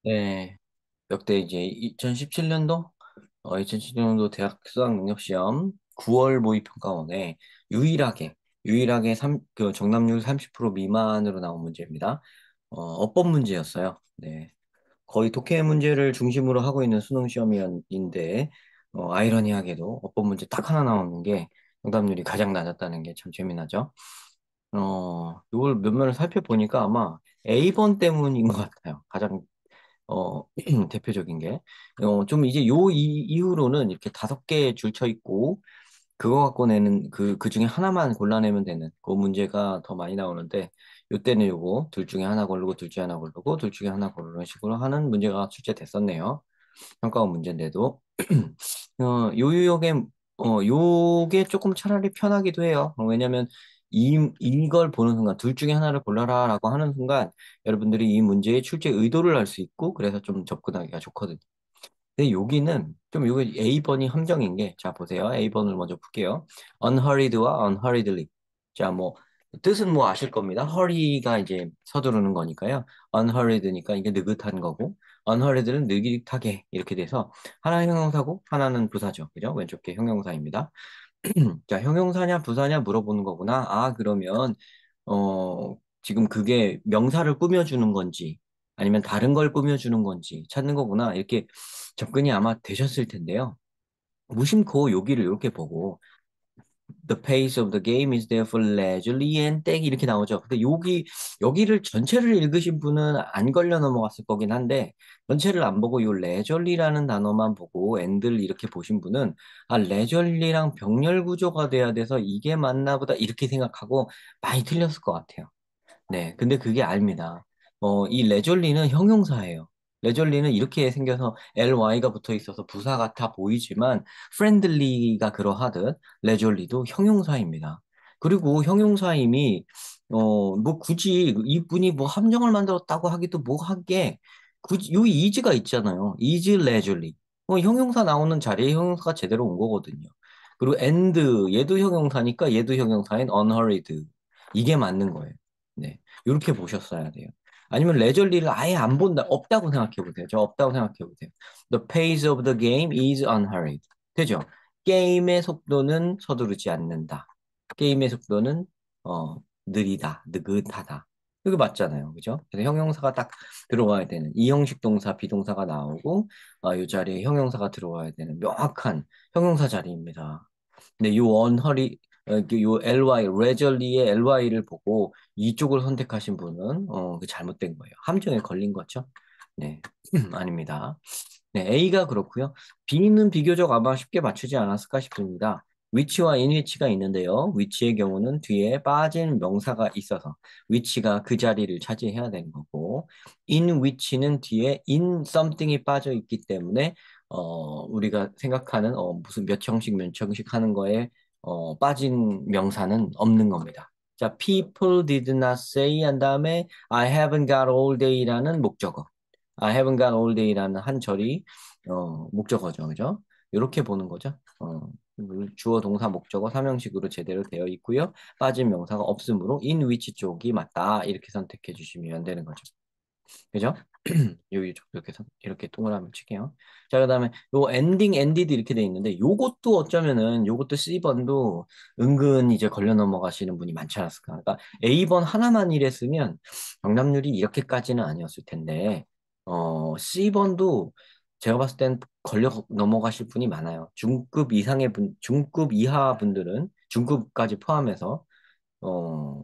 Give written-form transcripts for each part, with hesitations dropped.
네, 역대 이제 2017년도, 2017년도 대학 수학능력시험 9월 모의평가원에 유일하게 그 정답률 30% 미만으로 나온 문제입니다. 어법 문제였어요. 네, 거의 독해 문제를 중심으로 하고 있는 수능 시험인데, 아이러니하게도 어법 문제 딱 하나 나오는 게 정답률이 가장 낮았다는 게 참 재미나죠. 이걸 면면을 살펴보니까 아마 A번 때문인 것 같아요. 가장 대표적인 게. 좀 이제 이후로는 이렇게 5개 줄쳐 있고, 그거 갖고 내는 그 중에 하나만 골라내면 되는 그 문제가 더 많이 나오는데, 요때는 요거 둘 중에 하나 고르고, 둘 중에 하나 고르고, 둘 중에 하나 고르는 식으로 하는 문제가 출제됐었네요. 평가원 문제인데도. 요게 조금 차라리 편하기도 해요. 왜냐면 이걸 보는 순간 둘 중에 하나를 골라라라고 하는 순간 여러분들이 이 문제의 출제 의도를 알 수 있고 그래서 좀 접근하기가 좋거든요. 근데 여기는 좀 여기 A번이 함정인 게, 자 보세요. A번을 먼저 풀게요. unhurried와 unhurriedly. 자, 뭐 뜻은 뭐 아실 겁니다. hurry가 이제 서두르는 거니까요. unhurried니까 이게 느긋한 거고, unhurried는 느릿하게 이렇게 돼서 하나는 형용사고 하나는 부사죠. 그죠? 왼쪽 게 형용사입니다. 자, 형용사냐 부사냐 물어보는 거구나. 아, 그러면 지금 그게 명사를 꾸며주는 건지 아니면 다른 걸 꾸며주는 건지 찾는 거구나. 이렇게 접근이 아마 되셨을 텐데요. 무심코 여기를 이렇게 보고 The pace of the game is therefore leisurely and 땡 이렇게 나오죠. 근데 여기를 전체를 읽으신 분은 안 걸려 넘어갔을 거긴 한데, 전체를 안 보고 요 leisurely라는 단어만 보고 and를 이렇게 보신 분은 아, leisurely랑 병렬 구조가 돼야 돼서 이게 맞나 보다 이렇게 생각하고 많이 틀렸을 것 같아요. 네, 근데 그게 아닙니다. 이 레졸리는 형용사예요. 레졸리는 이렇게 생겨서 ly가 붙어 있어서 부사 같아 보이지만 friendly가 그러하듯 레졸리도 형용사입니다. 그리고 형용사임이 뭐 굳이 이분이 뭐 함정을 만들었다고 하기도 뭐 하게, 굳이 요 is가 있잖아요. is leisurely. 형용사 나오는 자리에 형용사가 제대로 온 거거든요. 그리고 and 얘도 형용사니까 얘도 형용사인 unhurried. 이게 맞는 거예요. 네. 이렇게 보셨어야 돼요. 아니면 레저리를 아예 안 본다, 없다고 생각해 보세요. 저 없다고 생각해 보세요. The pace of the game is unhurried. 되죠? 게임의 속도는 서두르지 않는다. 게임의 속도는 느리다, 느긋하다. 이거 맞잖아요. 그죠? 그래서 형용사가 딱 들어와야 되는 이형식 동사, 비동사가 나오고 이 자리에 형용사가 들어와야 되는 명확한 형용사 자리입니다. 근데 요 ly, 레저리의 ly를 보고 이쪽을 선택하신 분은 그 잘못된 거예요. 함정에 걸린 거죠. 네, 아닙니다. 네, A가 그렇고요. B는 비교적 아마 쉽게 맞추지 않았을까 싶습니다. 위치와 인위치가 있는데요. 위치의 경우는 뒤에 빠진 명사가 있어서 위치가 그 자리를 차지해야 되는 거고, in 위치는 뒤에 in something이 빠져 있기 때문에 우리가 생각하는 무슨 몇 형식 몇 형식 하는 거에 빠진 명사는 없는 겁니다. 자, people did not say 한 다음에 I haven't got all day라는 목적어. I haven't got all day라는 한 절이 목적어죠, 그죠? 이렇게 보는 거죠. 주어, 동사, 목적어 삼형식으로 제대로 되어 있고요. 빠진 명사가 없으므로 in which 쪽이 맞다 이렇게 선택해 주시면 되는 거죠. 그죠? 여기 이렇게 동그라미 칠게요. 자, 그다음에 요 엔딩 엔디드 이렇게 돼 있는데 요것도 어쩌면은 요것도 C번도 은근 이제 걸려 넘어가시는 분이 많지 않았을까. 그러니까 A번 하나만 이랬으면 정답률이 이렇게까지는 아니었을 텐데 C번도 제가 봤을 땐 걸려 넘어가실 분이 많아요. 중급 이하 분들은 중급까지 포함해서 어,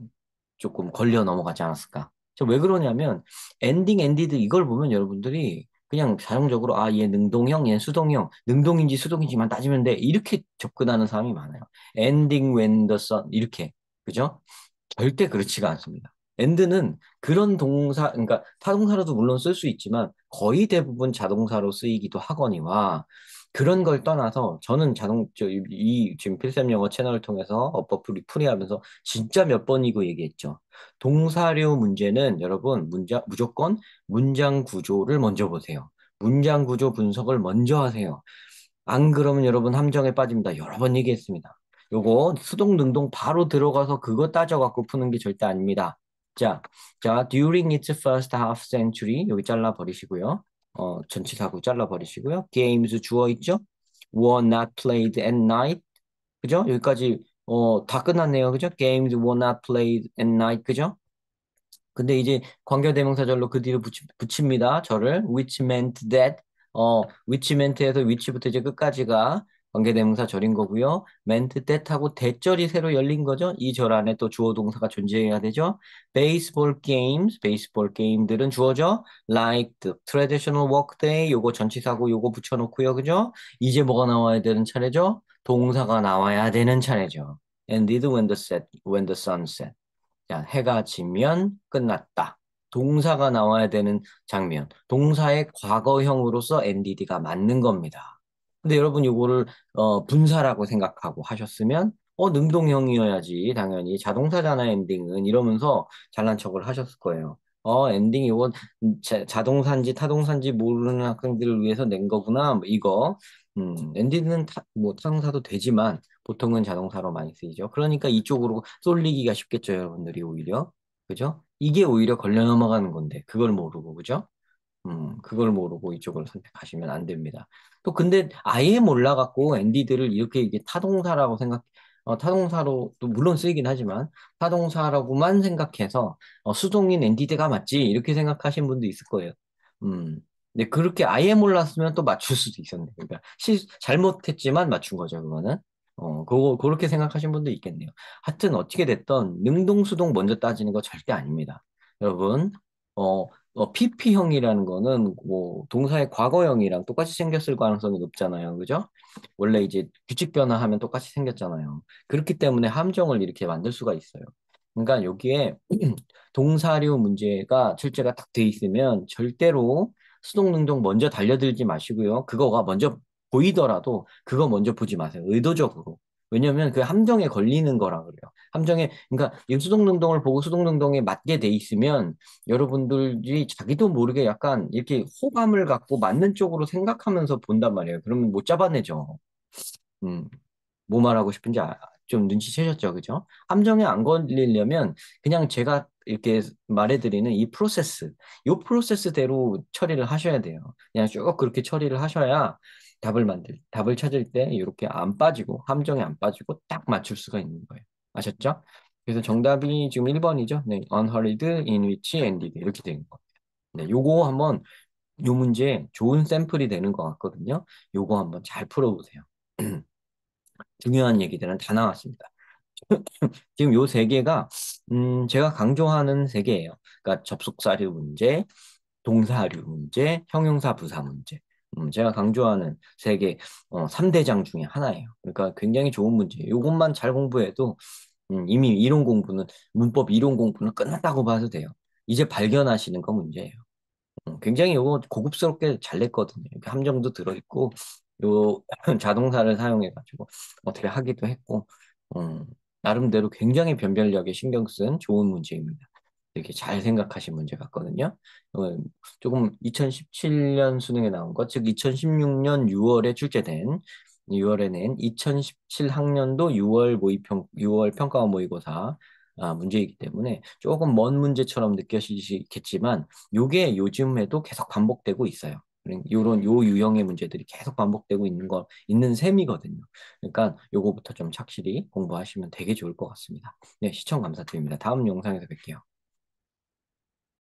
조금 걸려 넘어가지 않았을까. 저 왜 그러냐면 엔딩 엔디드 이걸 보면 여러분들이 그냥 자동적으로 아, 얘 능동형, 얘 수동형, 능동인지 수동인지만 따지면 돼. 이렇게 접근하는 사람이 많아요. ending when the sun 이렇게. 그죠? 절대 그렇지가 않습니다. end는 그런 동사, 그러니까 타동사로도 물론 쓸 수 있지만 거의 대부분 자동사로 쓰이기도 하거니와, 그런 걸 떠나서 저는 지금 필쌤 영어 채널을 통해서 어법 풀이하면서 진짜 몇 번이고 얘기했죠. 동사류 문제는 여러분 무조건 문장 구조를 먼저 보세요. 문장 구조 분석을 먼저 하세요. 안 그러면 여러분 함정에 빠집니다. 여러 번 얘기했습니다. 요거 수동 능동 바로 들어가서 그거 따져갖고 푸는 게 절대 아닙니다. during its first half century 여기 잘라 버리시고요. 전치사구 잘라 버리시고요. games 주어 있죠? were not played at night. 그죠? 여기까지 다 끝났네요. 그죠? games were not played at night. 그죠? 근데 이제 관계대명사절로 그 뒤로 붙입니다. 저를 which meant that which meant에서 which부터 이제 끝까지가 관계대명사절인 거고요. meant that 하고 대절이 새로 열린 거죠. 이 절 안에 또 주어 동사가 존재해야 되죠. baseball game들은 주어죠. like the traditional workday 요거 전치사고 요거 붙여놓고요. 그죠? 이제 뭐가 나와야 되는 차례죠? 동사가 나와야 되는 차례죠. ended when the sun set. 자, 해가 지면 끝났다. 동사가 나와야 되는 장면. 동사의 과거형으로서 NDD가 맞는 겁니다. 근데 여러분 이거를 분사라고 생각하고 하셨으면 능동형이어야지 당연히 자동사잖아 엔딩은 이러면서 잘난 척을 하셨을 거예요. 엔딩 이건 자동사인지 타동사인지 모르는 학생들을 위해서 낸 거구나. 뭐 이거 엔딩은 뭐 타동사도 되지만 보통은 자동사로 많이 쓰이죠. 그러니까 이쪽으로 쏠리기가 쉽겠죠, 여러분들이 오히려. 그죠? 이게 오히려 걸려 넘어가는 건데, 그걸 모르고, 그죠? 그걸 모르고 이쪽을 선택하시면 안 됩니다. 또 근데 아예 몰라갖고 엔디들을 이렇게 이게 타동사라고 타동사로 또 물론 쓰이긴 하지만 타동사라고만 생각해서 수동인 엔디드가 맞지 이렇게 생각하신 분도 있을 거예요. 음, 근데 그렇게 아예 몰랐으면 또 맞출 수도 있었네요. 그러니까 잘못했지만 맞춘 거죠, 그거는. 그렇게 생각하신 분도 있겠네요. 하여튼 어떻게 됐던 능동수동 먼저 따지는 거 절대 아닙니다. 여러분, 어, PP형이라는 거는 뭐 동사의 과거형이랑 똑같이 생겼을 가능성이 높잖아요. 그죠? 원래 이제 규칙 변화하면 똑같이 생겼잖아요. 그렇기 때문에 함정을 이렇게 만들 수가 있어요. 그러니까 여기에 동사류 문제가 출제가 딱 돼 있으면 절대로 수동 능동 먼저 달려들지 마시고요. 그거가 먼저 보이더라도 그거 먼저 보지 마세요. 의도적으로. 왜냐면 그 함정에 걸리는 거라 그래요. 그러니까 이 수동 능동을 보고 수동 능동에 맞게 돼 있으면 여러분들이 자기도 모르게 약간 이렇게 호감을 갖고 맞는 쪽으로 생각하면서 본단 말이에요. 그러면 못 잡아내죠. 음, 뭐 말하고 싶은지 좀 눈치채셨죠, 그죠? 함정에 안 걸리려면 그냥 제가 이렇게 말해드리는 이 프로세스대로 처리를 하셔야 돼요. 그냥 쭉 그렇게 처리를 하셔야 답을 찾을 때 이렇게 안 빠지고, 함정에 안 빠지고 딱 맞출 수가 있는 거예요. 아셨죠? 그래서 정답이 지금 1번이죠. 네, unhurried, in which, ended 이렇게 되는 거예요. 네, 요거 한번 요 문제 좋은 샘플이 되는 것 같거든요. 요거 한번 잘 풀어보세요. 중요한 얘기들은 다 나왔습니다. 지금 요 세 개가 제가 강조하는 세 개예요. 그러니까 접속사류 문제, 동사류 문제, 형용사 부사 문제. 제가 강조하는 세 개, 3대장 중에 하나예요. 그러니까 굉장히 좋은 문제. 요것만 잘 공부해도 이미 문법 이론 공부는 끝났다고 봐도 돼요. 이제 발견하시는 거 문제예요. 굉장히 이거 고급스럽게 잘 냈거든요. 이렇게 함정도 들어있고, 요 자동사를 사용해가지고 어떻게 하기도 했고, 음, 나름대로 굉장히 변별력에 신경 쓴 좋은 문제입니다. 이렇게 잘 생각하신 문제 같거든요. 조금 2017년 수능에 나온 것, 즉 2016년 6월에 출제된 6월에 낸 2017 학년도 6월 평가원 모의고사 문제이기 때문에 조금 먼 문제처럼 느껴지시겠지만 요게 요즘에도 계속 반복되고 있어요. 요 유형의 문제들이 계속 반복되고 있는 셈이거든요. 그러니까 요거부터 좀 착실히 공부하시면 되게 좋을 것 같습니다. 네, 시청 감사드립니다. 다음 영상에서 뵐게요.